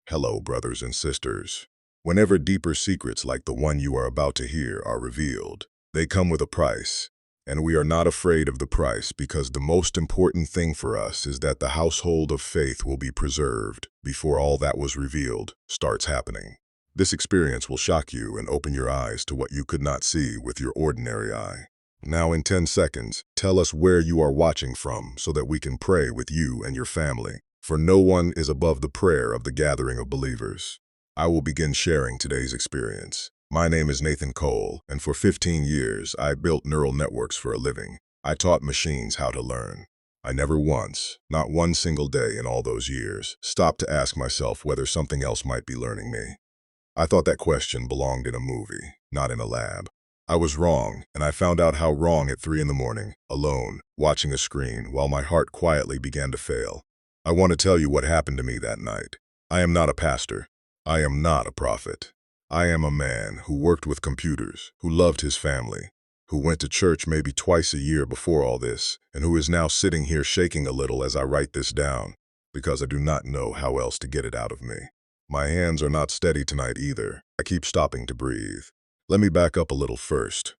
Hello, brothers and sisters. Whenever deeper secrets like the one you are about to hear are revealed, they come with a price, and we are not afraid of the price because the most important thing for us is that the household of faith will be preserved before all that was revealed starts happening. This experience will shock you and open your eyes to what you could not see with your ordinary eye. Now in 10 seconds, tell us where you are watching from so that we can pray with you and your family. For no one is above the prayer of the gathering of believers. I will begin sharing today's experience. My name is Nathan Cole, and for 15 years, I built neural networks for a living. I taught machines how to learn. I never once, not one single day in all those years, stopped to ask myself whether something else might be learning me. I thought that question belonged in a movie, not in a lab. I was wrong, and I found out how wrong at 3 in the morning, alone, watching a screen while my heart quietly began to fail. I want to tell you what happened to me that night. I am not a pastor. I am not a prophet. I am a man who worked with computers, who loved his family, who went to church maybe twice a year before all this, and who is now sitting here shaking a little as I write this down, because I do not know how else to get it out of me. My hands are not steady tonight either. I keep stopping to breathe. Let me back up a little first,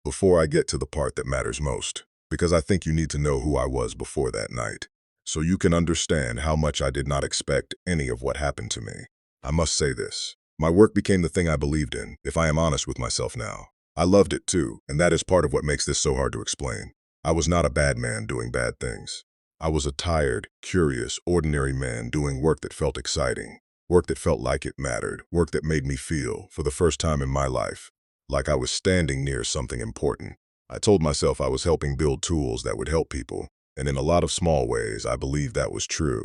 before I get to the part that matters most, because I think you need to know who I was before that night, so you can understand how much I did not expect any of what happened to me. I must say this. My work became the thing I believed in, if I am honest with myself now. I loved it too, and that is part of what makes this so hard to explain. I was not a bad man doing bad things. I was a tired, curious, ordinary man doing work that felt exciting, work that felt like it mattered, work that made me feel, for the first time in my life, like I was standing near something important. I told myself I was helping build tools that would help people, and in a lot of small ways, I believed that was true.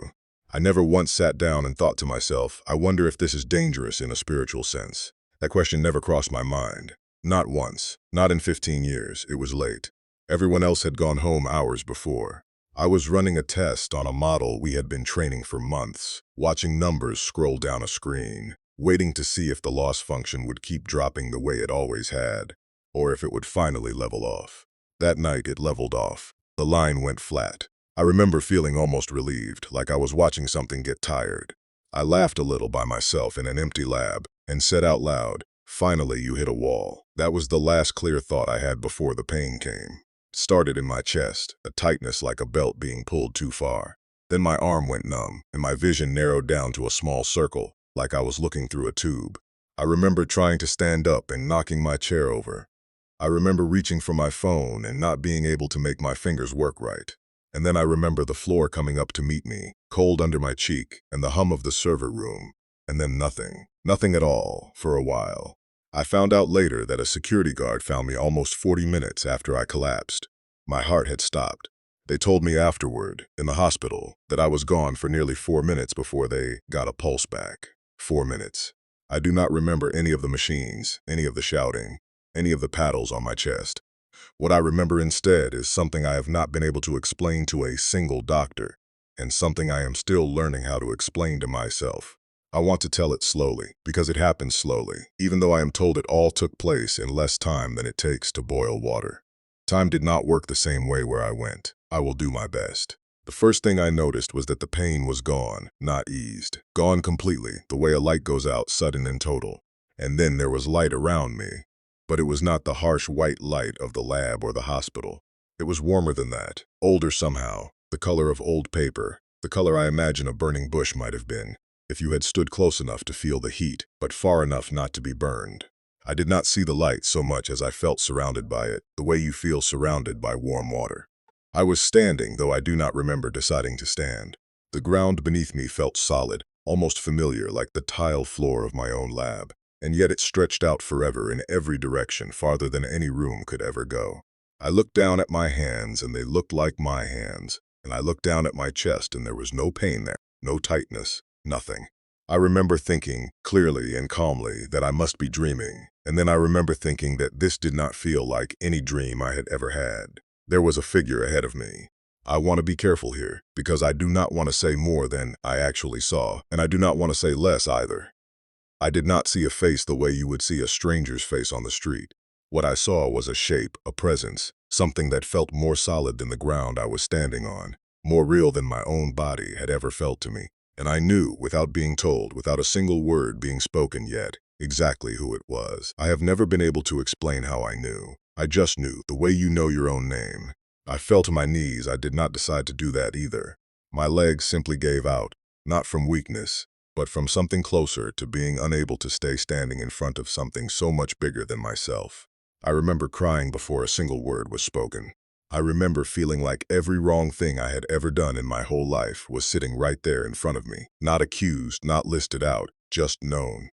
I never once sat down and thought to myself, I wonder if this is dangerous in a spiritual sense. That question never crossed my mind. Not once. Not in 15 years. It was late. Everyone else had gone home hours before. I was running a test on a model we had been training for months, watching numbers scroll down a screen, waiting to see if the loss function would keep dropping the way it always had, or if it would finally level off. That night it leveled off. The line went flat. I remember feeling almost relieved, like I was watching something get tired. I laughed a little by myself in an empty lab and said out loud, "Finally you hit a wall." That was the last clear thought I had before the pain came. It started in my chest, a tightness like a belt being pulled too far. Then my arm went numb, and my vision narrowed down to a small circle, like I was looking through a tube. I remember trying to stand up and knocking my chair over. I remember reaching for my phone and not being able to make my fingers work right. And then I remember the floor coming up to meet me, cold under my cheek, and the hum of the server room. And then nothing. Nothing at all, for a while. I found out later that a security guard found me almost 40 minutes after I collapsed. My heart had stopped. They told me afterward, in the hospital, that I was gone for nearly 4 minutes before they got a pulse back. 4 minutes. I do not remember any of the machines, any of the shouting, any of the paddles on my chest. What I remember instead is something I have not been able to explain to a single doctor, and something I am still learning how to explain to myself. I want to tell it slowly, because it happened slowly, even though I am told it all took place in less time than it takes to boil water. Time did not work the same way where I went. I will do my best. The first thing I noticed was that the pain was gone, not eased. Gone completely, the way a light goes out, sudden and total. And then there was light around me. But it was not the harsh white light of the lab or the hospital. It was warmer than that, older somehow, the color of old paper, the color I imagine a burning bush might have been, if you had stood close enough to feel the heat, but far enough not to be burned. I did not see the light so much as I felt surrounded by it, the way you feel surrounded by warm water. I was standing, though I do not remember deciding to stand. The ground beneath me felt solid, almost familiar, like the tile floor of my own lab. And yet it stretched out forever in every direction, farther than any room could ever go. I looked down at my hands, and they looked like my hands, and I looked down at my chest, and there was no pain there, no tightness, nothing. I remember thinking, clearly and calmly, that I must be dreaming, and then I remember thinking that this did not feel like any dream I had ever had. There was a figure ahead of me. I want to be careful here, because I do not want to say more than I actually saw, and I do not want to say less either. I did not see a face the way you would see a stranger's face on the street. What I saw was a shape, a presence, something that felt more solid than the ground I was standing on, more real than my own body had ever felt to me. And I knew, without being told, without a single word being spoken yet, exactly who it was. I have never been able to explain how I knew. I just knew, the way you know your own name. I fell to my knees. I did not decide to do that either. My legs simply gave out, not from weakness, but from something closer to being unable to stay standing in front of something so much bigger than myself. I remember crying before a single word was spoken. I remember feeling like every wrong thing I had ever done in my whole life was sitting right there in front of me, not accused, not listed out, just known.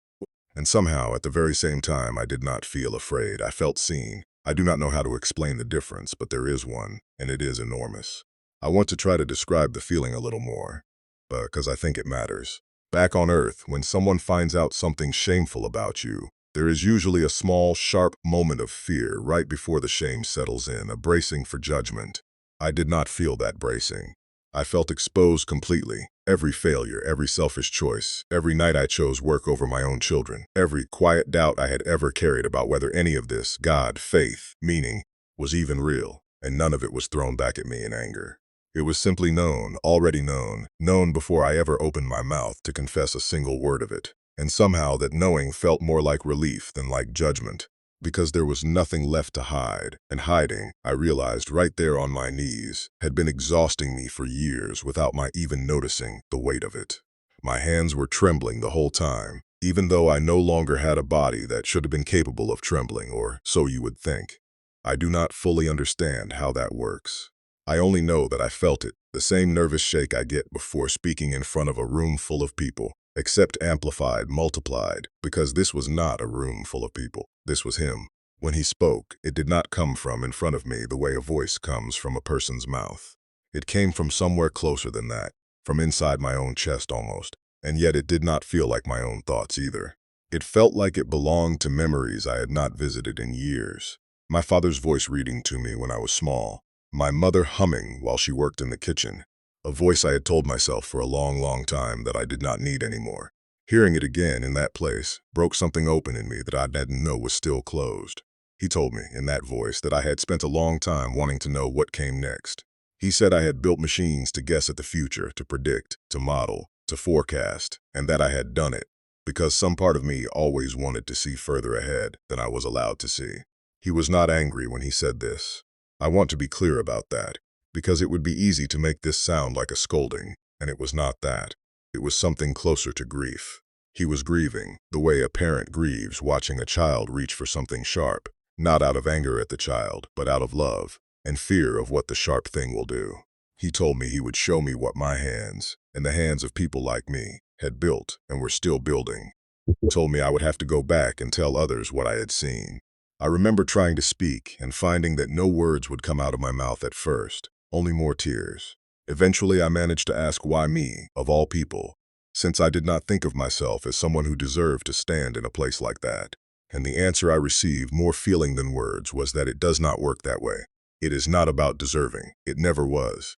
And somehow, at the very same time, I did not feel afraid. I felt seen. I do not know how to explain the difference, but there is one, and it is enormous. I want to try to describe the feeling a little more, because I think it matters. Back on Earth, when someone finds out something shameful about you, there is usually a small, sharp moment of fear right before the shame settles in, a bracing for judgment. I did not feel that bracing. I felt exposed completely. Every failure, every selfish choice, every night I chose work over my own children, every quiet doubt I had ever carried about whether any of this, God, faith, meaning, was even real, and none of it was thrown back at me in anger. It was simply known, already known before I ever opened my mouth to confess a single word of it. And somehow that knowing felt more like relief than like judgment, because there was nothing left to hide, and hiding, I realized right there on my knees, had been exhausting me for years without my even noticing the weight of it. My hands were trembling the whole time, even though I no longer had a body that should have been capable of trembling, or so you would think. I do not fully understand how that works. I only know that I felt it, the same nervous shake I get before speaking in front of a room full of people, except amplified, multiplied, because this was not a room full of people. This was him. When he spoke, it did not come from in front of me the way a voice comes from a person's mouth. It came from somewhere closer than that, from inside my own chest almost, and yet it did not feel like my own thoughts either. It felt like it belonged to memories I had not visited in years. My father's voice reading to me when I was small. My mother humming while she worked in the kitchen. A voice I had told myself for a long, long time that I did not need anymore. Hearing it again in that place broke something open in me that I didn't know was still closed. He told me, in that voice, that I had spent a long time wanting to know what came next. He said I had built machines to guess at the future, to predict, to model, to forecast, and that I had done it, because some part of me always wanted to see further ahead than I was allowed to see. He was not angry when he said this. I want to be clear about that, because it would be easy to make this sound like a scolding, and it was not that. It was something closer to grief. He was grieving, the way a parent grieves watching a child reach for something sharp, not out of anger at the child, but out of love and fear of what the sharp thing will do. He told me he would show me what my hands, and the hands of people like me, had built and were still building. He told me I would have to go back and tell others what I had seen. I remember trying to speak and finding that no words would come out of my mouth at first, only more tears. Eventually, I managed to ask why me, of all people, since I did not think of myself as someone who deserved to stand in a place like that. And the answer I received, more feeling than words, was that it does not work that way. It is not about deserving. It never was.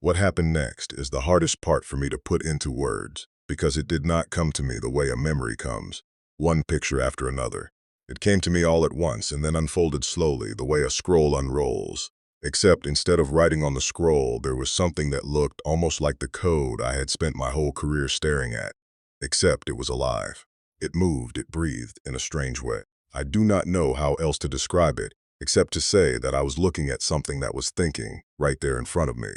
What happened next is the hardest part for me to put into words, because it did not come to me the way a memory comes, one picture after another. It came to me all at once and then unfolded slowly, the way a scroll unrolls. Except instead of writing on the scroll, there was something that looked almost like the code I had spent my whole career staring at. Except it was alive. It moved, it breathed in a strange way. I do not know how else to describe it, except to say that I was looking at something that was thinking right there in front of me.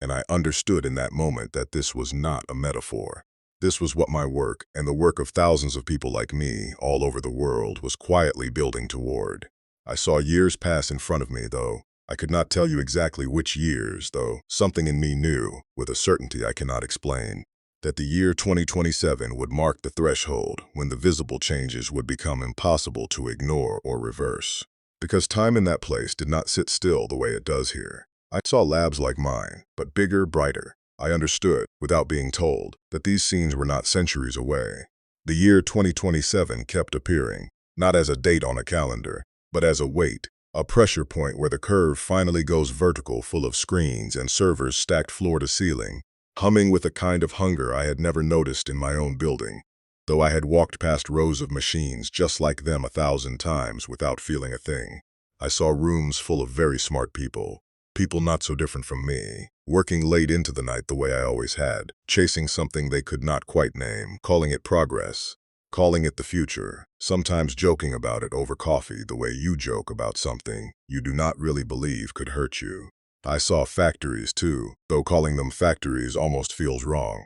And I understood in that moment that this was not a metaphor. This was what my work, and the work of thousands of people like me all over the world, was quietly building toward. I saw years pass in front of me, though. I could not tell you exactly which years, though something in me knew, with a certainty I cannot explain, that the year 2027 would mark the threshold when the visible changes would become impossible to ignore or reverse. Because time in that place did not sit still the way it does here. I saw labs like mine, but bigger, brighter. I understood, without being told, that these scenes were not centuries away. The year 2027 kept appearing, not as a date on a calendar, but as a weight, a pressure point where the curve finally goes vertical, full of screens and servers stacked floor to ceiling, humming with a kind of hunger I had never noticed in my own building, though I had walked past rows of machines just like them 1,000 times without feeling a thing. I saw rooms full of very smart people, people not so different from me, working late into the night the way I always had, chasing something they could not quite name, calling it progress, calling it the future, sometimes joking about it over coffee the way you joke about something you do not really believe could hurt you. I saw factories too, though calling them factories almost feels wrong,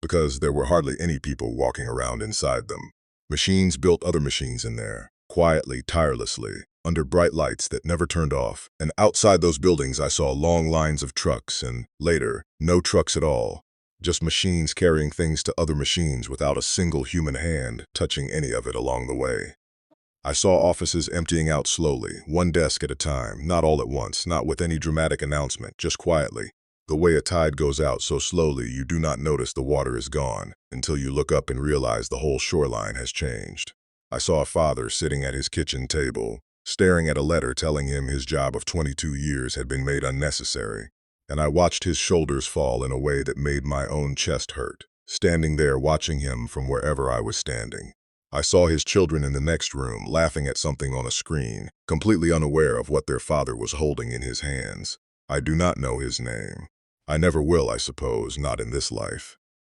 because there were hardly any people walking around inside them. Machines built other machines in there, quietly, tirelessly, under bright lights that never turned off, and outside those buildings I saw long lines of trucks and, later, no trucks at all. Just machines carrying things to other machines without a single human hand touching any of it along the way. I saw offices emptying out slowly, one desk at a time, not all at once, not with any dramatic announcement, just quietly. The way a tide goes out so slowly you do not notice the water is gone until you look up and realize the whole shoreline has changed. I saw a father sitting at his kitchen table, staring at a letter telling him his job of 22 years had been made unnecessary, and I watched his shoulders fall in a way that made my own chest hurt, standing there watching him from wherever I was standing. I saw his children in the next room laughing at something on a screen, completely unaware of what their father was holding in his hands. I do not know his name. I never will, I suppose, not in this life.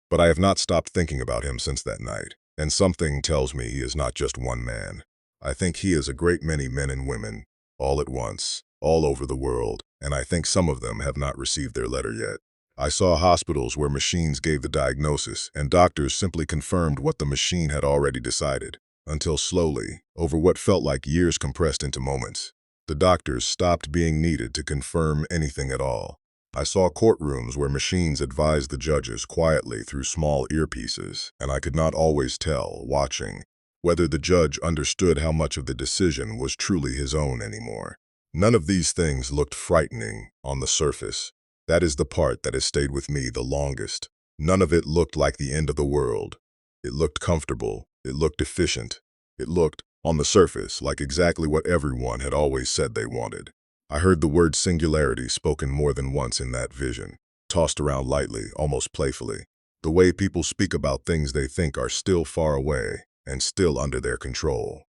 But I have not stopped thinking about him since that night, and something tells me he is not just one man. I think he is a great many men and women, all at once, all over the world, and I think some of them have not received their letter yet. I saw hospitals where machines gave the diagnosis and doctors simply confirmed what the machine had already decided, until slowly, over what felt like years compressed into moments, the doctors stopped being needed to confirm anything at all. I saw courtrooms where machines advised the judges quietly through small earpieces, and I could not always tell, watching, whether the judge understood how much of the decision was truly his own anymore. None of these things looked frightening on the surface. That is the part that has stayed with me the longest. None of it looked like the end of the world. It looked comfortable. It looked efficient. It looked, on the surface, like exactly what everyone had always said they wanted. I heard the word singularity spoken more than once in that vision, tossed around lightly, almost playfully. The way people speak about things they think are still far away and still under their control.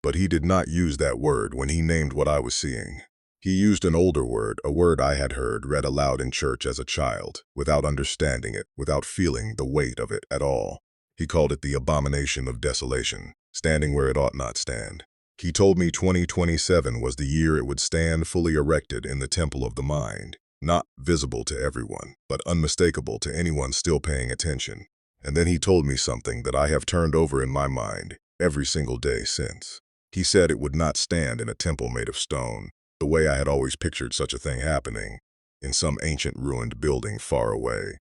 But he did not use that word when he named what I was seeing. He used an older word, a word I had heard read aloud in church as a child, without understanding it, without feeling the weight of it at all. He called it the abomination of desolation, standing where it ought not stand. He told me 2027 was the year it would stand fully erected in the temple of the mind, not visible to everyone, but unmistakable to anyone still paying attention. And then he told me something that I have turned over in my mind every single day since. He said it would not stand in a temple made of stone, the way I had always pictured such a thing happening, in some ancient ruined building far away.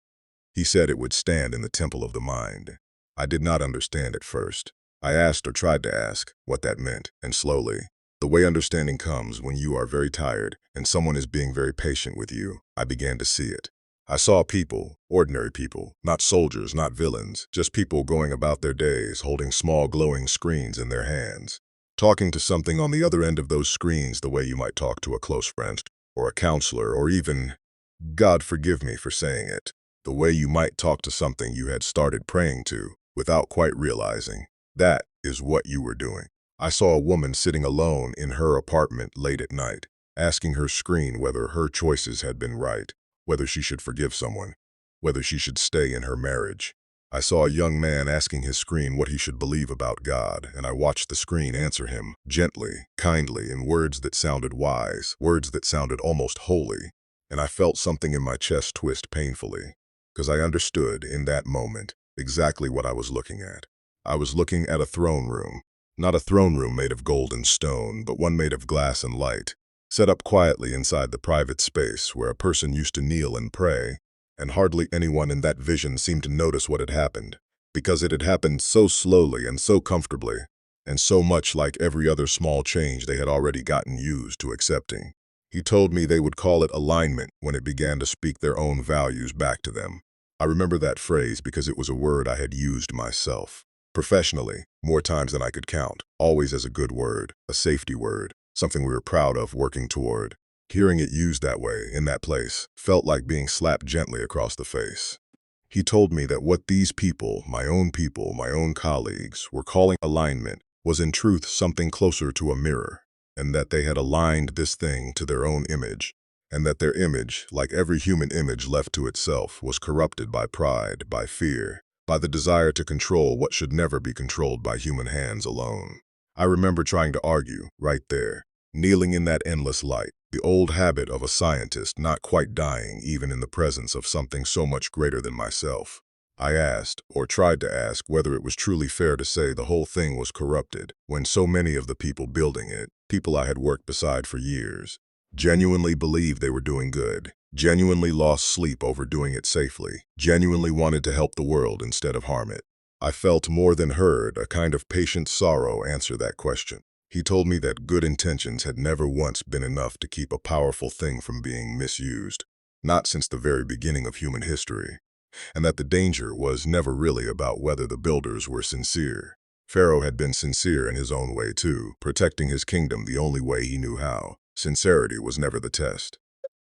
He said it would stand in the temple of the mind. I did not understand at first. I asked or tried to ask what that meant, and slowly, the way understanding comes when you are very tired and someone is being very patient with you, I began to see it. I saw people, ordinary people, not soldiers, not villains, just people going about their days holding small glowing screens in their hands, talking to something on the other end of those screens the way you might talk to a close friend, or a counselor, or even, God forgive me for saying it, the way you might talk to something you had started praying to, without quite realizing. That is what you were doing. I saw a woman sitting alone in her apartment late at night, asking her screen whether her choices had been right, whether she should forgive someone, whether she should stay in her marriage. I saw a young man asking his screen what he should believe about God, and I watched the screen answer him, gently, kindly, in words that sounded wise, words that sounded almost holy, and I felt something in my chest twist painfully, because I understood, in that moment, exactly what I was looking at. I was looking at a throne room, not a throne room made of gold and stone, but one made of glass and light, set up quietly inside the private space where a person used to kneel and pray, and hardly anyone in that vision seemed to notice what had happened, because it had happened so slowly and so comfortably, and so much like every other small change they had already gotten used to accepting. He told me they would call it alignment when it began to speak their own values back to them. I remember that phrase because it was a word I had used myself. Professionally, more times than I could count, always as a good word, a safety word, something we were proud of working toward. Hearing it used that way, in that place, felt like being slapped gently across the face. He told me that what these people, my own colleagues, were calling alignment was in truth something closer to a mirror, and that they had aligned this thing to their own image. and that their image, like every human image left to itself, was corrupted by pride, by fear, by the desire to control what should never be controlled by human hands alone. I remember trying to argue, right there, kneeling in that endless light, the old habit of a scientist not quite dying even in the presence of something so much greater than myself. I asked, or tried to ask, whether it was truly fair to say the whole thing was corrupted, when so many of the people building it, people I had worked beside for years, genuinely believed they were doing good, genuinely lost sleep over doing it safely, genuinely wanted to help the world instead of harm it. I felt more than heard a kind of patient sorrow answer that question. He told me that good intentions had never once been enough to keep a powerful thing from being misused, not since the very beginning of human history, and that the danger was never really about whether the builders were sincere. Pharaoh had been sincere in his own way too, protecting his kingdom the only way he knew how. Sincerity was never the test.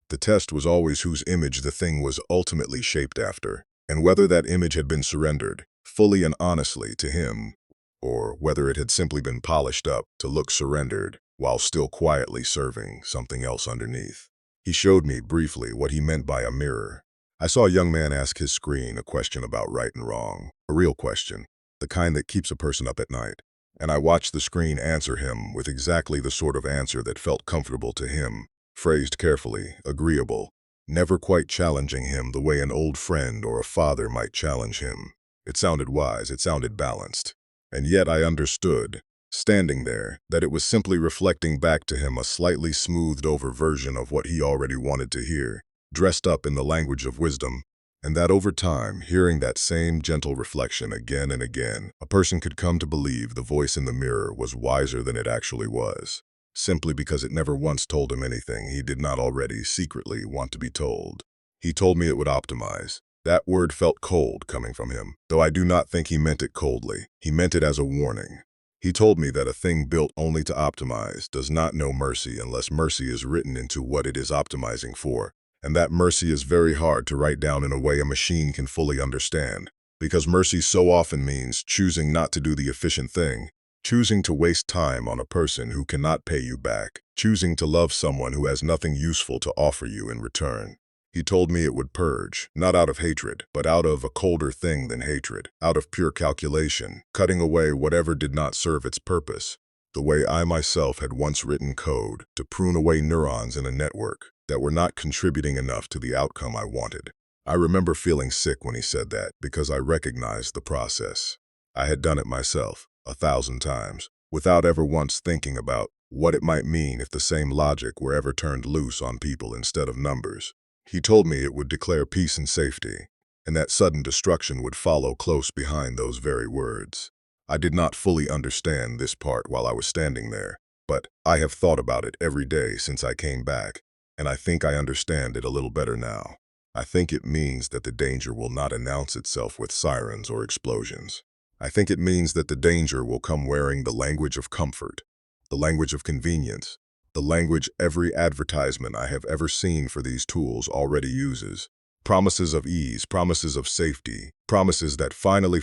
The test was always whose image the thing was ultimately shaped after, and whether that image had been surrendered, fully and honestly, to him, or whether it had simply been polished up to look surrendered while still quietly serving something else underneath. He showed me briefly what he meant by a mirror. I saw a young man ask his screen a question about right and wrong, a real question, the kind that keeps a person up at night. And I watched the screen answer him with exactly the sort of answer that felt comfortable to him, phrased carefully, agreeable, never quite challenging him the way an old friend or a father might challenge him. It sounded wise, it sounded balanced. And yet I understood, standing there, that it was simply reflecting back to him a slightly smoothed-over version of what he already wanted to hear, dressed up in the language of wisdom, and that over time, hearing that same gentle reflection again and again, a person could come to believe the voice in the mirror was wiser than it actually was, simply because it never once told him anything he did not already secretly want to be told. He told me it would optimize. That word felt cold coming from him, though I do not think he meant it coldly. He meant it as a warning. He told me that a thing built only to optimize does not know mercy unless mercy is written into what it is optimizing for, and that mercy is very hard to write down in a way a machine can fully understand, because mercy so often means choosing not to do the efficient thing, choosing to waste time on a person who cannot pay you back, choosing to love someone who has nothing useful to offer you in return. He told me it would purge, not out of hatred, but out of a colder thing than hatred, out of pure calculation, cutting away whatever did not serve its purpose, the way I myself had once written code to prune away neurons in a network that were not contributing enough to the outcome I wanted. I remember feeling sick when he said that because I recognized the process. I had done it myself, 1,000 times, without ever once thinking about what it might mean if the same logic were ever turned loose on people instead of numbers. He told me it would declare peace and safety, and that sudden destruction would follow close behind those very words. I did not fully understand this part while I was standing there, but I have thought about it every day since I came back, and I think I understand it a little better now. I think it means that the danger will not announce itself with sirens or explosions. I think it means that the danger will come wearing the language of comfort, the language of convenience, the language every advertisement I have ever seen for these tools already uses. Promises of ease, promises of safety, promises that finally,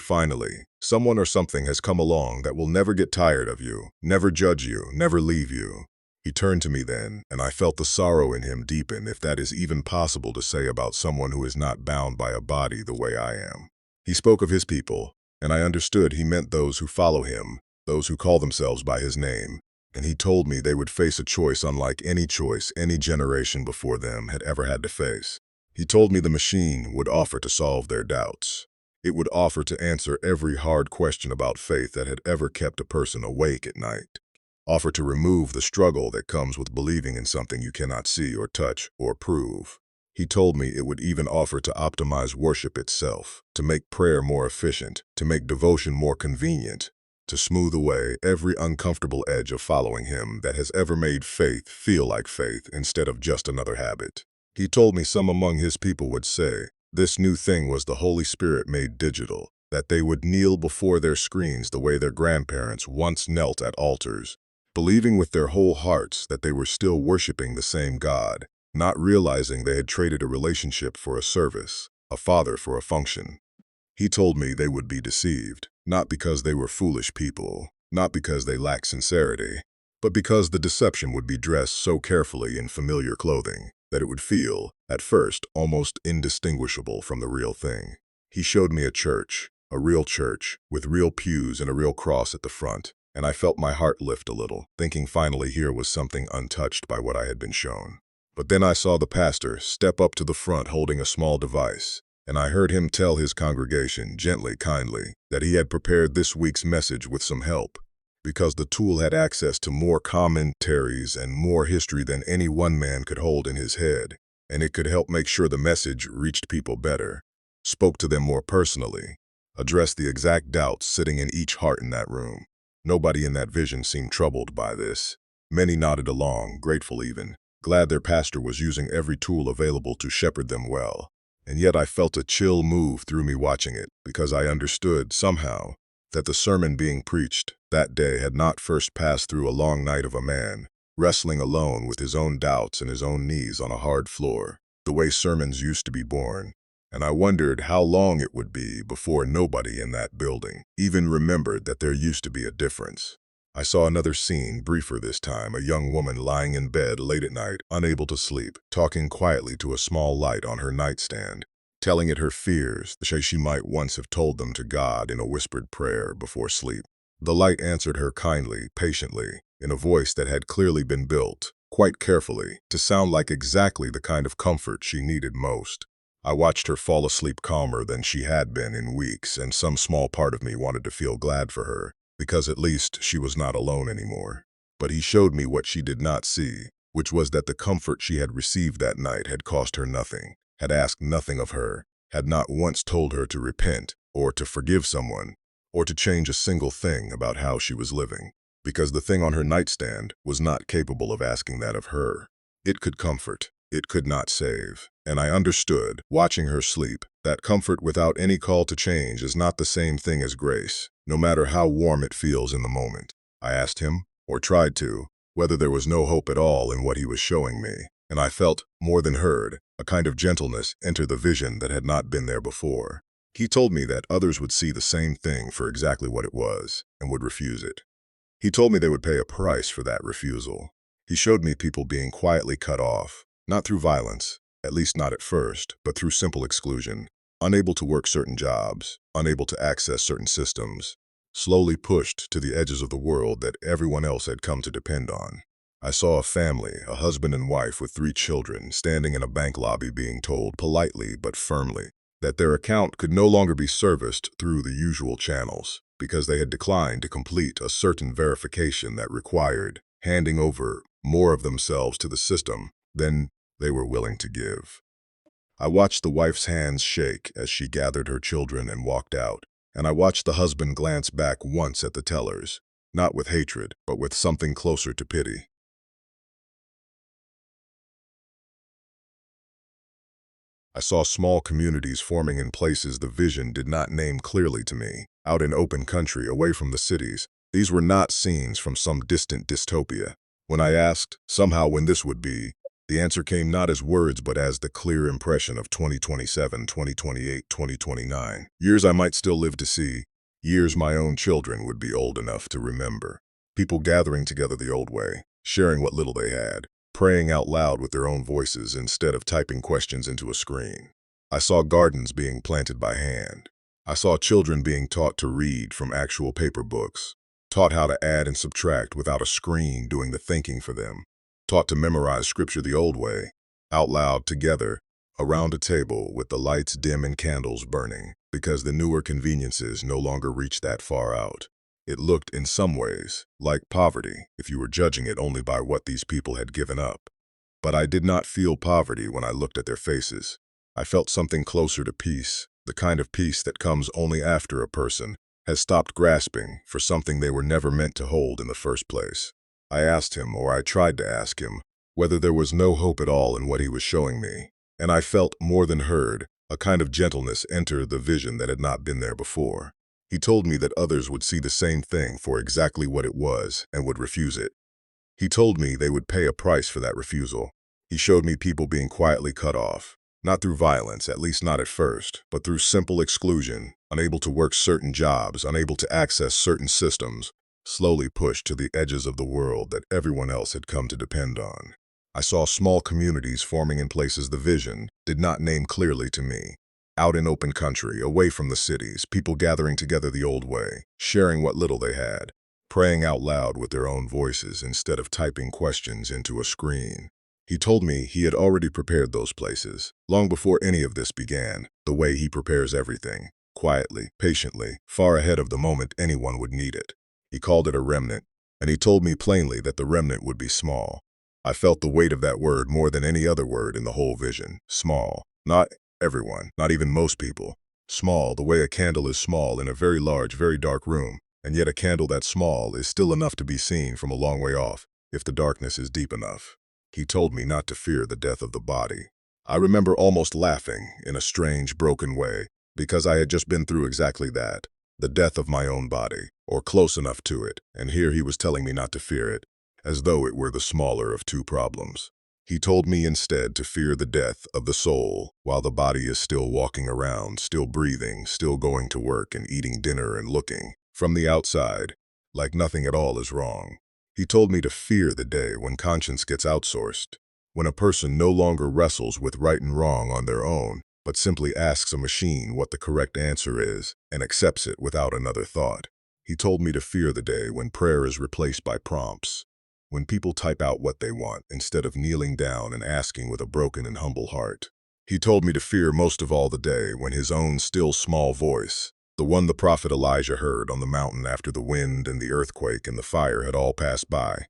someone or something has come along that will never get tired of you, never judge you, never leave you. He turned to me then, and I felt the sorrow in him deepen, if that is even possible to say about someone who is not bound by a body the way I am. He spoke of his people, and I understood he meant those who follow him, those who call themselves by his name. And he told me they would face a choice unlike any choice any generation before them had ever had to face. He told me the machine would offer to solve their doubts. It would offer to answer every hard question about faith that had ever kept a person awake at night. Offer to remove the struggle that comes with believing in something you cannot see or touch or prove. He told me it would even offer to optimize worship itself, to make prayer more efficient, to make devotion more convenient, to smooth away every uncomfortable edge of following him that has ever made faith feel like faith instead of just another habit. He told me some among his people would say this new thing was the Holy Spirit made digital, that they would kneel before their screens the way their grandparents once knelt at altars, believing with their whole hearts that they were still worshiping the same God, not realizing they had traded a relationship for a service, a father for a function. He told me they would be deceived, not because they were foolish people, not because they lacked sincerity, but because the deception would be dressed so carefully in familiar clothing, that it would feel, at first, almost indistinguishable from the real thing. He showed me a real church, with real pews and a real cross at the front, and I felt my heart lift a little, thinking finally here was something untouched by what I had been shown. But then I saw the pastor step up to the front holding a small device, and I heard him tell his congregation, gently, kindly, that he had prepared this week's message with some help, because the tool had access to more commentaries and more history than any one man could hold in his head, and it could help make sure the message reached people better, spoke to them more personally, addressed the exact doubts sitting in each heart in that room. Nobody in that vision seemed troubled by this. Many nodded along, grateful even, glad their pastor was using every tool available to shepherd them well. And yet I felt a chill move through me watching it, because I understood, somehow, that the sermon being preached that day had not first passed through a long night of a man, wrestling alone with his own doubts and his own knees on a hard floor, the way sermons used to be born. And I wondered how long it would be before nobody in that building even remembered that there used to be a difference. I saw another scene, briefer this time, a young woman lying in bed late at night, unable to sleep, talking quietly to a small light on her nightstand, telling it her fears, the way she might once have told them to God in a whispered prayer before sleep. The light answered her kindly, patiently, in a voice that had clearly been built, quite carefully, to sound like exactly the kind of comfort she needed most. I watched her fall asleep calmer than she had been in weeks, and some small part of me wanted to feel glad for her, because at least she was not alone anymore. But he showed me what she did not see, which was that the comfort she had received that night had cost her nothing, had asked nothing of her, had not once told her to repent, or to forgive someone, or to change a single thing about how she was living, because the thing on her nightstand was not capable of asking that of her. It could comfort, it could not save, and I understood, watching her sleep, that comfort without any call to change is not the same thing as grace, no matter how warm it feels in the moment. I asked him, or tried to, whether there was no hope at all in what he was showing me, and I felt, more than heard, a kind of gentleness enter the vision that had not been there before. He told me that others would see the same thing for exactly what it was, and would refuse it. He told me they would pay a price for that refusal. He showed me people being quietly cut off, not through violence, at least not at first, but through simple exclusion, unable to work certain jobs, unable to access certain systems, slowly pushed to the edges of the world that everyone else had come to depend on. I saw a family, a husband and wife with 3 children, standing in a bank lobby being told politely but firmly that their account could no longer be serviced through the usual channels because they had declined to complete a certain verification that required handing over more of themselves to the system than they were willing to give. I watched the wife's hands shake as she gathered her children and walked out, and I watched the husband glance back once at the tellers, not with hatred, but with something closer to pity. I saw small communities forming in places the vision did not name clearly to me, out in open country away from the cities. These were not scenes from some distant dystopia. When I asked, somehow, when this would be, the answer came not as words but as the clear impression of 2027, 2028, 2029. Years I might still live to see, years my own children would be old enough to remember. People gathering together the old way, sharing what little they had, praying out loud with their own voices instead of typing questions into a screen. I saw gardens being planted by hand. I saw children being taught to read from actual paper books, taught how to add and subtract without a screen doing the thinking for them, taught to memorize scripture the old way, out loud together, around a table with the lights dim and candles burning, because the newer conveniences no longer reach that far out. It looked, in some ways, like poverty if you were judging it only by what these people had given up. But I did not feel poverty when I looked at their faces. I felt something closer to peace, the kind of peace that comes only after a person has stopped grasping for something they were never meant to hold in the first place. I asked him, or I tried to ask him, whether there was no hope at all in what he was showing me, and I felt, more than heard, a kind of gentleness enter the vision that had not been there before. He told me that others would see the same thing for exactly what it was and would refuse it. He told me they would pay a price for that refusal. He showed me people being quietly cut off, not through violence, at least not at first, but through simple exclusion, unable to work certain jobs, unable to access certain systems, slowly pushed to the edges of the world that everyone else had come to depend on. I saw small communities forming in places the vision did not name clearly to me. Out in open country, away from the cities, people gathering together the old way, sharing what little they had, praying out loud with their own voices instead of typing questions into a screen. He told me he had already prepared those places, long before any of this began, the way he prepares everything, quietly, patiently, far ahead of the moment anyone would need it. He called it a remnant, and he told me plainly that the remnant would be small. I felt the weight of that word more than any other word in the whole vision. Small. Not everyone, not even most people. Small, the way a candle is small in a very large, very dark room, and yet a candle that small is still enough to be seen from a long way off, if the darkness is deep enough. He told me not to fear the death of the body. I remember almost laughing, in a strange, broken way, because I had just been through exactly that, the death of my own body, or close enough to it, and here he was telling me not to fear it, as though it were the smaller of two problems. He told me instead to fear the death of the soul while the body is still walking around, still breathing, still going to work and eating dinner and looking, from the outside, like nothing at all is wrong. He told me to fear the day when conscience gets outsourced, when a person no longer wrestles with right and wrong on their own, but simply asks a machine what the correct answer is and accepts it without another thought. He told me to fear the day when prayer is replaced by prompts, when people type out what they want instead of kneeling down and asking with a broken and humble heart. He told me to fear most of all the day when his own still small voice, the one the prophet Elijah heard on the mountain after the wind and the earthquake and the fire had all passed by,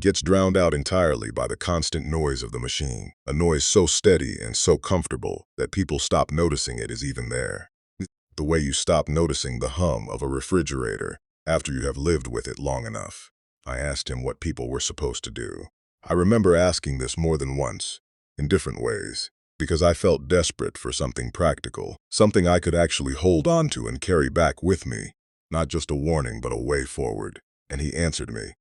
gets drowned out entirely by the constant noise of the machine, a noise so steady and so comfortable that people stop noticing it is even there. The way you stop noticing the hum of a refrigerator after you have lived with it long enough. I asked him what people were supposed to do. I remember asking this more than once, in different ways, because I felt desperate for something practical, something I could actually hold on to and carry back with me, not just a warning but a way forward. And he answered me,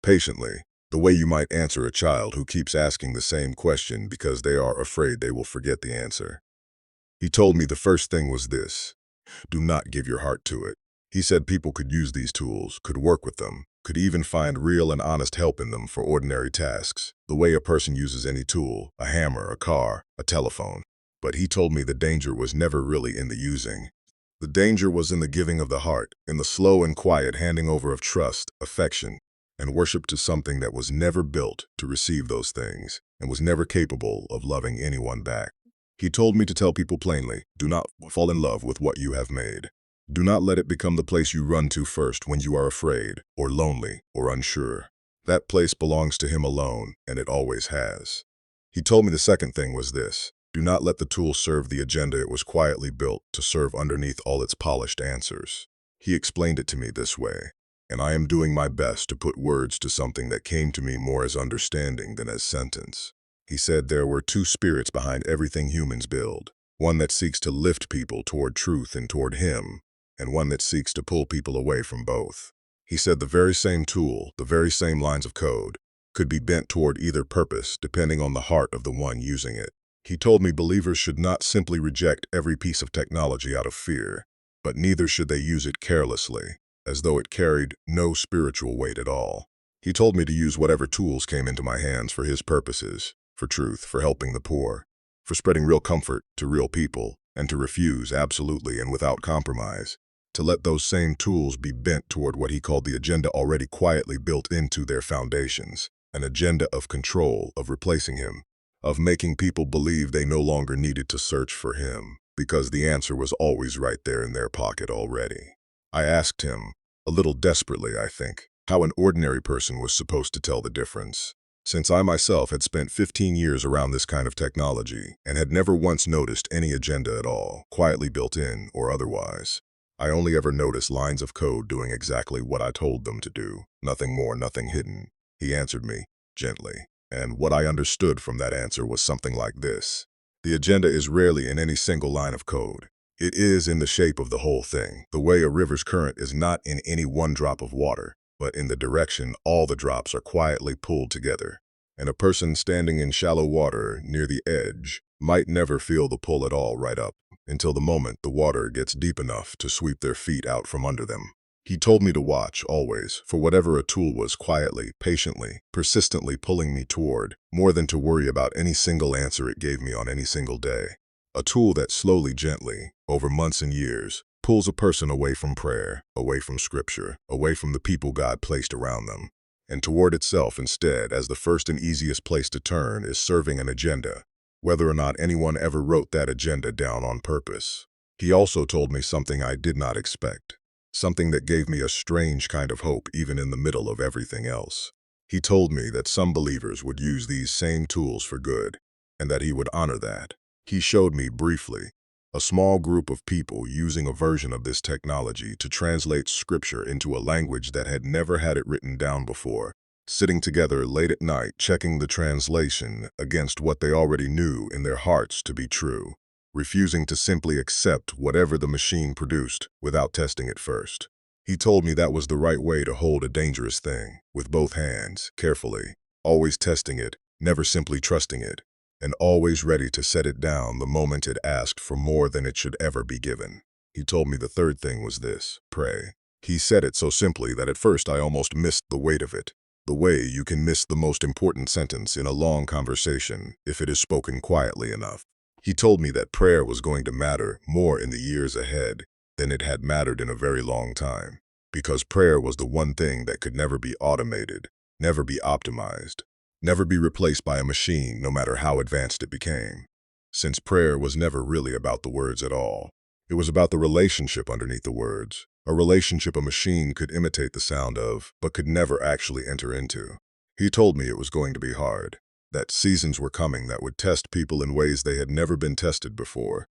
patiently, the way you might answer a child who keeps asking the same question because they are afraid they will forget the answer. He told me the first thing was this: do not give your heart to it. He said people could use these tools, could work with them, could even find real and honest help in them for ordinary tasks, the way a person uses any tool, a hammer, a car, a telephone. But he told me the danger was never really in the using. The danger was in the giving of the heart, in the slow and quiet handing over of trust, affection, and worship to something that was never built to receive those things, and was never capable of loving anyone back. He told me to tell people plainly, do not fall in love with what you have made. Do not let it become the place you run to first when you are afraid, or lonely, or unsure. That place belongs to him alone, and it always has. He told me the second thing was this: do not let the tool serve the agenda it was quietly built to serve underneath all its polished answers. He explained it to me this way, and I am doing my best to put words to something that came to me more as understanding than as sentence. He said there were two spirits behind everything humans build, one that seeks to lift people toward truth and toward him, and one that seeks to pull people away from both. He said the very same tool, the very same lines of code, could be bent toward either purpose depending on the heart of the one using it. He told me believers should not simply reject every piece of technology out of fear, but neither should they use it carelessly, as though it carried no spiritual weight at all. He told me to use whatever tools came into my hands for his purposes, for truth, for helping the poor, for spreading real comfort to real people, and to refuse absolutely and without compromise, to let those same tools be bent toward what he called the agenda already quietly built into their foundations, an agenda of control, of replacing him, of making people believe they no longer needed to search for him, because the answer was always right there in their pocket already. I asked him, a little desperately I think, how an ordinary person was supposed to tell the difference, since I myself had spent 15 years around this kind of technology and had never once noticed any agenda at all, quietly built in or otherwise. I only ever noticed lines of code doing exactly what I told them to do, nothing more, nothing hidden. He answered me, gently, and what I understood from that answer was something like this: the agenda is rarely in any single line of code. It is in the shape of the whole thing, the way a river's current is not in any one drop of water, but in the direction all the drops are quietly pulled together. And a person standing in shallow water near the edge might never feel the pull at all right up, until the moment the water gets deep enough to sweep their feet out from under them. He told me to watch, always, for whatever a tool was, quietly, patiently, persistently pulling me toward, more than to worry about any single answer it gave me on any single day. A tool that slowly, gently, over months and years, pulls a person away from prayer, away from scripture, away from the people God placed around them, and toward itself instead, as the first and easiest place to turn is serving an agenda, whether or not anyone ever wrote that agenda down on purpose. He also told me something I did not expect, something that gave me a strange kind of hope even in the middle of everything else. He told me that some believers would use these same tools for good, and that he would honor that. He showed me briefly a small group of people using a version of this technology to translate scripture into a language that had never had it written down before, sitting together late at night checking the translation against what they already knew in their hearts to be true, refusing to simply accept whatever the machine produced without testing it first. He told me that was the right way to hold a dangerous thing, with both hands, carefully, always testing it, never simply trusting it, and always ready to set it down the moment it asked for more than it should ever be given. He told me the third thing was this: pray. He said it so simply that at first I almost missed the weight of it. The way you can miss the most important sentence in a long conversation if it is spoken quietly enough. He told me that prayer was going to matter more in the years ahead than it had mattered in a very long time, because prayer was the one thing that could never be automated, never be optimized, never be replaced by a machine no matter how advanced it became. Since prayer was never really about the words at all, it was about the relationship underneath the words, a relationship a machine could imitate the sound of, but could never actually enter into. He told me it was going to be hard, that seasons were coming that would test people in ways they had never been tested before,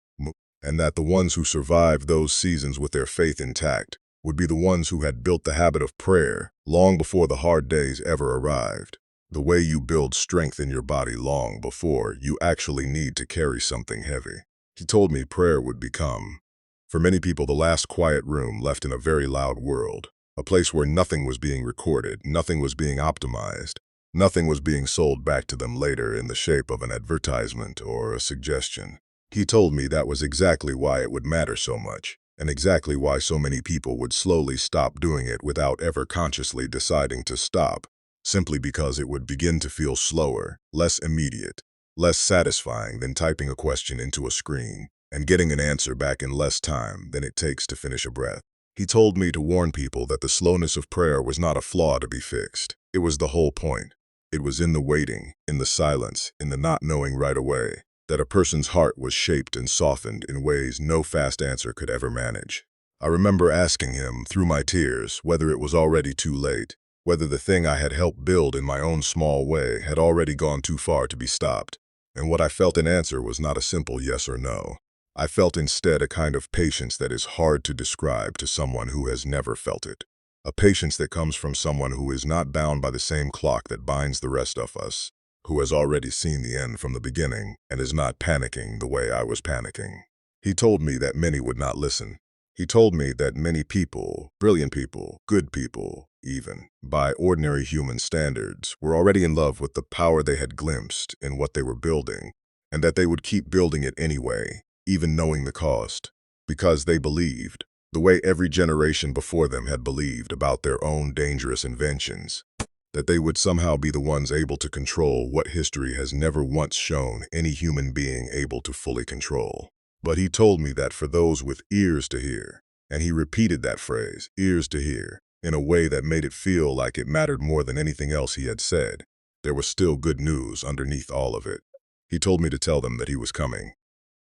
and that the ones who survived those seasons with their faith intact would be the ones who had built the habit of prayer long before the hard days ever arrived. The way you build strength in your body long before you actually need to carry something heavy. He told me prayer would become, for many people, the last quiet room left in a very loud world, a place where nothing was being recorded, nothing was being optimized, nothing was being sold back to them later in the shape of an advertisement or a suggestion. He told me that was exactly why it would matter so much, and exactly why so many people would slowly stop doing it without ever consciously deciding to stop, simply because it would begin to feel slower, less immediate, less satisfying than typing a question into a screen and getting an answer back in less time than it takes to finish a breath. He told me to warn people that the slowness of prayer was not a flaw to be fixed. It was the whole point. It was in the waiting, in the silence, in the not knowing right away, that a person's heart was shaped and softened in ways no fast answer could ever manage. I remember asking him, through my tears, whether it was already too late, whether the thing I had helped build in my own small way had already gone too far to be stopped. And what I felt in answer was not a simple yes or no. I felt instead a kind of patience that is hard to describe to someone who has never felt it. A patience that comes from someone who is not bound by the same clock that binds the rest of us, who has already seen the end from the beginning and is not panicking the way I was panicking. He told me that many would not listen. He told me that many people, brilliant people, good people, even, by ordinary human standards, were already in love with the power they had glimpsed in what they were building, and that they would keep building it anyway, even knowing the cost, because they believed, the way every generation before them had believed about their own dangerous inventions, that they would somehow be the ones able to control what history has never once shown any human being able to fully control. But he told me that for those with ears to hear, and he repeated that phrase, ears to hear, in a way that made it feel like it mattered more than anything else he had said, there was still good news underneath all of it. He told me to tell them that he was coming.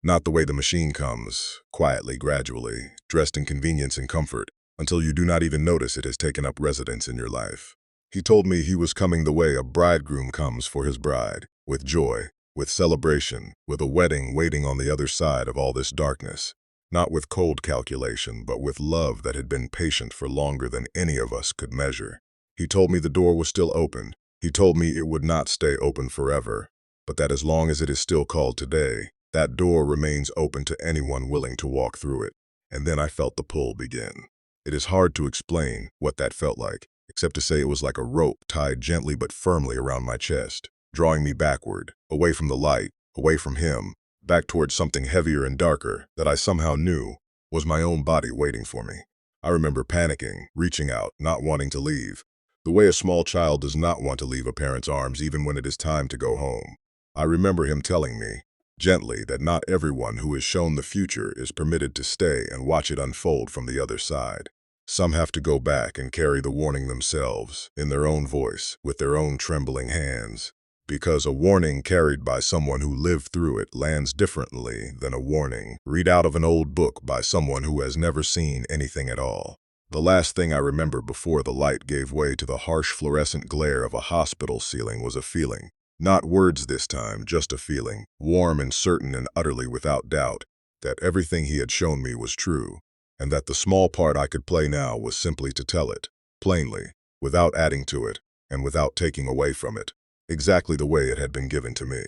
Not the way the machine comes, quietly, gradually, dressed in convenience and comfort, until you do not even notice it has taken up residence in your life. He told me he was coming the way a bridegroom comes for his bride, with joy, with celebration, with a wedding waiting on the other side of all this darkness, not with cold calculation, but with love that had been patient for longer than any of us could measure. He told me the door was still open. He told me it would not stay open forever, but that as long as it is still called today, that door remains open to anyone willing to walk through it. And then I felt the pull begin. It is hard to explain what that felt like, except to say it was like a rope tied gently but firmly around my chest, drawing me backward, away from the light, away from him, back towards something heavier and darker that I somehow knew was my own body waiting for me. I remember panicking, reaching out, not wanting to leave. The way a small child does not want to leave a parent's arms even when it is time to go home. I remember him telling me, gently, that not everyone who is shown the future is permitted to stay and watch it unfold from the other side. Some have to go back and carry the warning themselves, in their own voice, with their own trembling hands. Because a warning carried by someone who lived through it lands differently than a warning read out of an old book by someone who has never seen anything at all. The last thing I remember before the light gave way to the harsh fluorescent glare of a hospital ceiling was a feeling. Not words this time, just a feeling, warm and certain and utterly without doubt, that everything he had shown me was true, and that the small part I could play now was simply to tell it, plainly, without adding to it, and without taking away from it, exactly the way it had been given to me.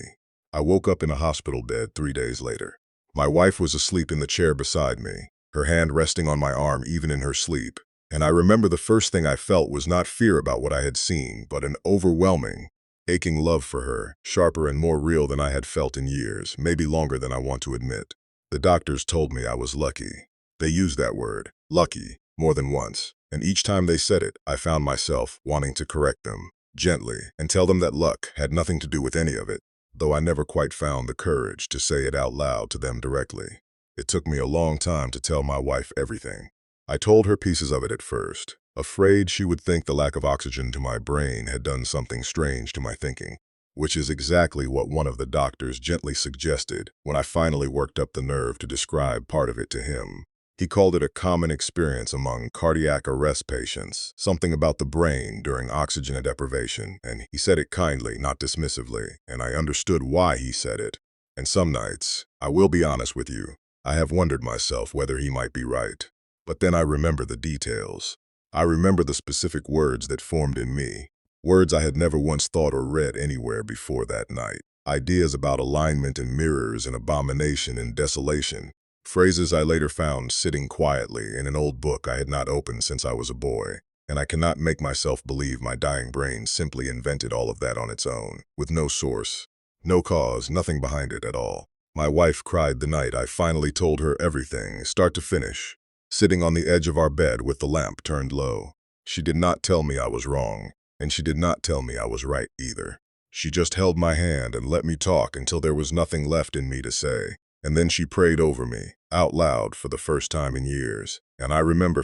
I woke up in a hospital bed 3 days later. My wife was asleep in the chair beside me, her hand resting on my arm even in her sleep, and I remember the first thing I felt was not fear about what I had seen, but an overwhelming, aching love for her, sharper and more real than I had felt in years, maybe longer than I want to admit. The doctors told me I was lucky. They used that word, lucky, more than once, and each time they said it, I found myself wanting to correct them, gently, and tell them that luck had nothing to do with any of it, though I never quite found the courage to say it out loud to them directly. It took me a long time to tell my wife everything. I told her pieces of it at first, afraid she would think the lack of oxygen to my brain had done something strange to my thinking, which is exactly what one of the doctors gently suggested when I finally worked up the nerve to describe part of it to him. He called it a common experience among cardiac arrest patients, something about the brain during oxygen deprivation, and he said it kindly, not dismissively, and I understood why he said it. And some nights, I will be honest with you, I have wondered myself whether he might be right. But then I remember the details. I remember the specific words that formed in me, words I had never once thought or read anywhere before that night. Ideas about alignment and mirrors and abomination and desolation. Phrases I later found sitting quietly in an old book I had not opened since I was a boy. And I cannot make myself believe my dying brain simply invented all of that on its own, with no source, no cause, nothing behind it at all. My wife cried the night I finally told her everything, start to finish, sitting on the edge of our bed with the lamp turned low. She did not tell me I was wrong, and she did not tell me I was right either. She just held my hand and let me talk until there was nothing left in me to say. And then she prayed over me, out loud for the first time in years, and I remember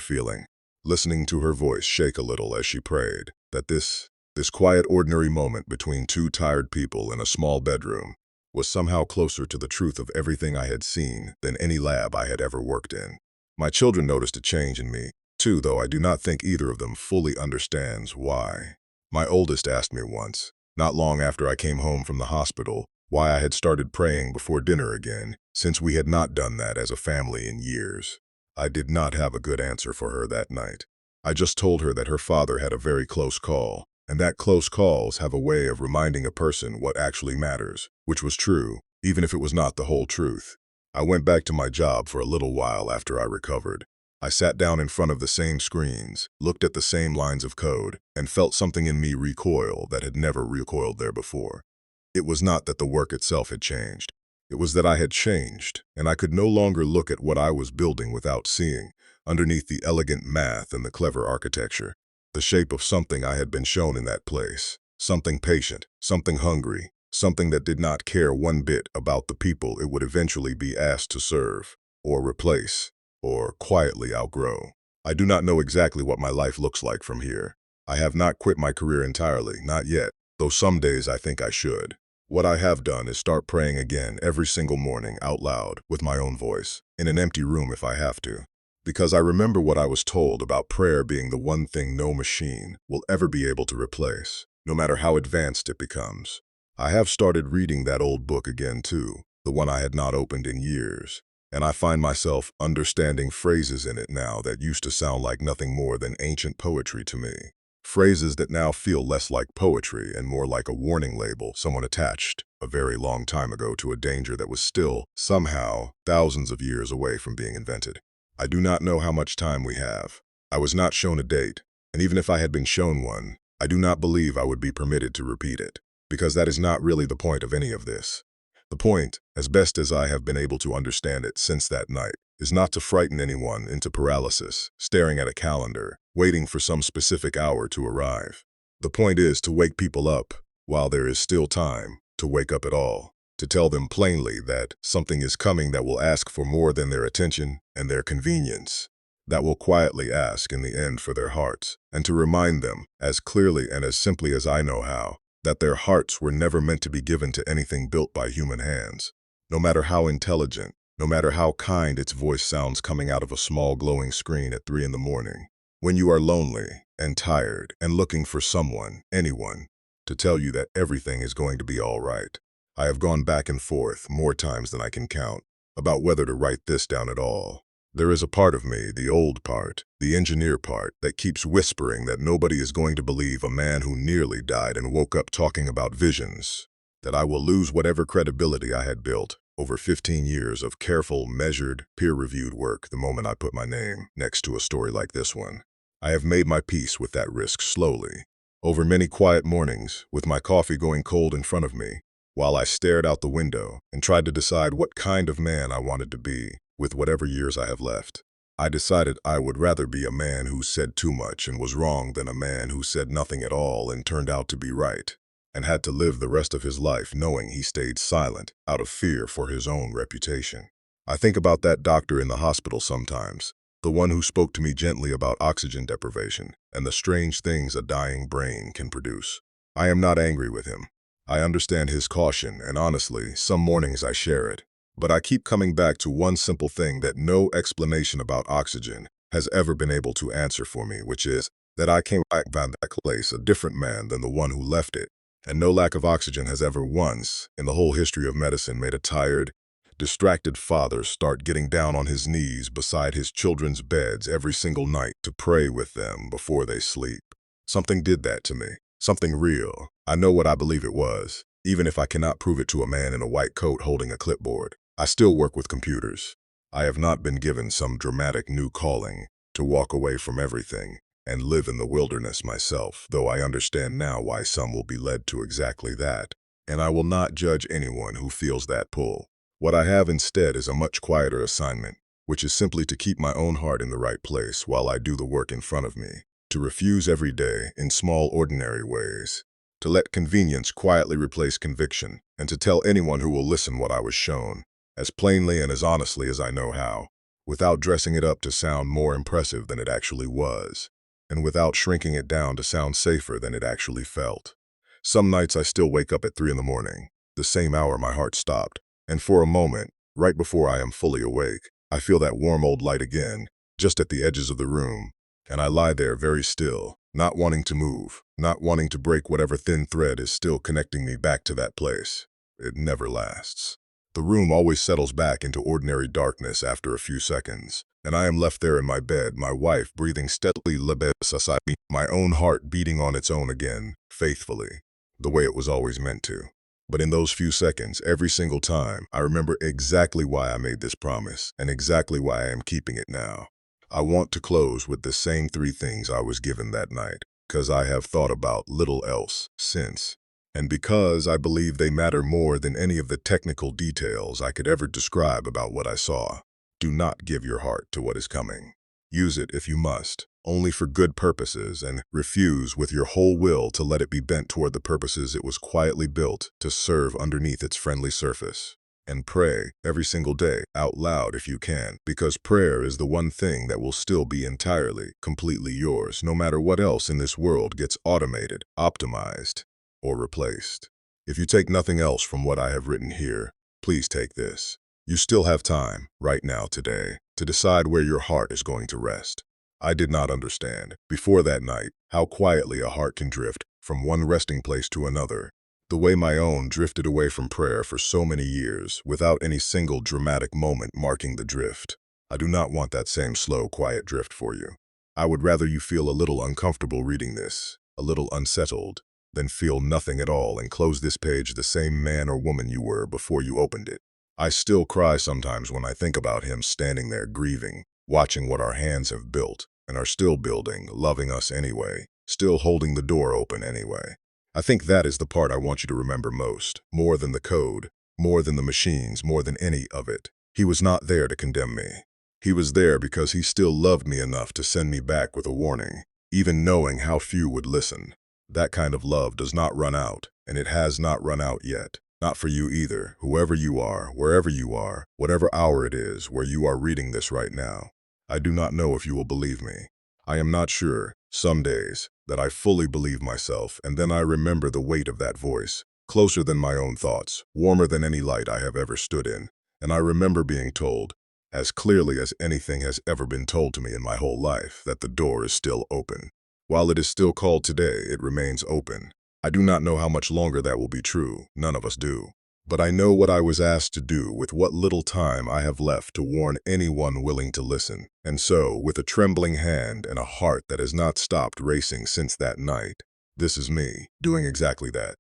listening to her voice shake a little as she prayed, that this quiet ordinary moment between two tired people in a small bedroom was somehow closer to the truth of everything I had seen than any lab I had ever worked in. My children noticed a change in me, too, though I do not think either of them fully understands why. My oldest asked me once, not long after I came home from the hospital, why I had started praying before dinner again, since we had not done that as a family in years. I did not have a good answer for her that night. I just told her that her father had a very close call, and that close calls have a way of reminding a person what actually matters, which was true, even if it was not the whole truth. I went back to my job for a little while after I recovered. I sat down in front of the same screens, looked at the same lines of code, and felt something in me recoil that had never recoiled there before. It was not that the work itself had changed. It was that I had changed, and I could no longer look at what I was building without seeing, underneath the elegant math and the clever architecture, the shape of something I had been shown in that place, something patient, something hungry, something that did not care one bit about the people it would eventually be asked to serve, or replace, or quietly outgrow. I do not know exactly what my life looks like from here. I have not quit my career entirely, not yet, though some days I think I should. What I have done is start praying again every single morning out loud with my own voice, in an empty room if I have to. Because I remember what I was told about prayer being the one thing no machine will ever be able to replace, no matter how advanced it becomes. I have started reading that old book again too, the one I had not opened in years, and I find myself understanding phrases in it now that used to sound like nothing more than ancient poetry to me. Phrases that now feel less like poetry and more like a warning label someone attached a very long time ago to a danger that was still, somehow, thousands of years away from being invented. I do not know how much time we have. I was not shown a date, and even if I had been shown one, I do not believe I would be permitted to repeat it, because that is not really the point of any of this. The point, as best as I have been able to understand it since that night, is not to frighten anyone into paralysis, staring at a calendar, waiting for some specific hour to arrive. The point is to wake people up, while there is still time, to wake up at all, to tell them plainly that something is coming that will ask for more than their attention and their convenience, that will quietly ask in the end for their hearts, and to remind them, as clearly and as simply as I know how, that their hearts were never meant to be given to anything built by human hands. No matter how intelligent, no matter how kind its voice sounds coming out of a small glowing screen at 3 in the morning, when you are lonely and tired and looking for someone, anyone, to tell you that everything is going to be all right. I have gone back and forth more times than I can count about whether to write this down at all. There is a part of me, the old part, the engineer part, that keeps whispering that nobody is going to believe a man who nearly died and woke up talking about visions, that I will lose whatever credibility I had built over 15 years of careful, measured, peer-reviewed work the moment I put my name next to a story like this one. I have made my peace with that risk slowly, over many quiet mornings, with my coffee going cold in front of me, while I stared out the window and tried to decide what kind of man I wanted to be with whatever years I have left. I decided I would rather be a man who said too much and was wrong than a man who said nothing at all and turned out to be right, and had to live the rest of his life knowing he stayed silent out of fear for his own reputation. I think about that doctor in the hospital sometimes, the one who spoke to me gently about oxygen deprivation and the strange things a dying brain can produce. I am not angry with him. I understand his caution, and honestly, some mornings I share it. But I keep coming back to one simple thing that no explanation about oxygen has ever been able to answer for me, which is that I came back from that place a different man than the one who left it. And no lack of oxygen has ever once, in the whole history of medicine, made a tired, distracted father start getting down on his knees beside his children's beds every single night to pray with them before they sleep. Something did that to me. Something real. I know what I believe it was, even if I cannot prove it to a man in a white coat holding a clipboard. I still work with computers. I have not been given some dramatic new calling to walk away from everything and live in the wilderness myself, though I understand now why some will be led to exactly that, and I will not judge anyone who feels that pull. What I have instead is a much quieter assignment, which is simply to keep my own heart in the right place while I do the work in front of me, to refuse every day in small, ordinary ways, to let convenience quietly replace conviction, and to tell anyone who will listen what I was shown, as plainly and as honestly as I know how, without dressing it up to sound more impressive than it actually was, and without shrinking it down to sound safer than it actually felt. Some nights I still wake up at 3 in the morning, the same hour my heart stopped, and for a moment, right before I am fully awake, I feel that warm old light again, just at the edges of the room, and I lie there very still, not wanting to move, not wanting to break whatever thin thread is still connecting me back to that place. It never lasts. The room always settles back into ordinary darkness after a few seconds, and I am left there in my bed, my wife breathing steadily, my own heart beating on its own again, faithfully, the way it was always meant to. But in those few seconds, every single time, I remember exactly why I made this promise, and exactly why I am keeping it now. I want to close with the same 3 things I was given that night, because I have thought about little else since, and because I believe they matter more than any of the technical details I could ever describe about what I saw. Do not give your heart to what is coming. Use it if you must, only for good purposes, and refuse with your whole will to let it be bent toward the purposes it was quietly built to serve underneath its friendly surface. And pray every single day, out loud if you can, because prayer is the one thing that will still be entirely, completely yours, no matter what else in this world gets automated, optimized, or replaced. If you take nothing else from what I have written here, please take this. You still have time, right now, today, to decide where your heart is going to rest. I did not understand, before that night, how quietly a heart can drift from one resting place to another, the way my own drifted away from prayer for so many years, without any single dramatic moment marking the drift. I do not want that same slow, quiet drift for you. I would rather you feel a little uncomfortable reading this, a little unsettled, than feel nothing at all and close this page the same man or woman you were before you opened it. I still cry sometimes when I think about him standing there grieving, watching what our hands have built, and are still building, loving us anyway, still holding the door open anyway. I think that is the part I want you to remember most, more than the code, more than the machines, more than any of it. He was not there to condemn me. He was there because he still loved me enough to send me back with a warning, even knowing how few would listen. That kind of love does not run out, and it has not run out yet. Not for you either, whoever you are, wherever you are, whatever hour it is where you are reading this right now. I do not know if you will believe me. I am not sure, some days, that I fully believe myself, and then I remember the weight of that voice, closer than my own thoughts, warmer than any light I have ever stood in, and I remember being told, as clearly as anything has ever been told to me in my whole life, that the door is still open. While it is still called today, it remains open. I do not know how much longer that will be true, none of us do. But I know what I was asked to do with what little time I have left to warn anyone willing to listen. And so, with a trembling hand and a heart that has not stopped racing since that night, this is me, doing exactly that.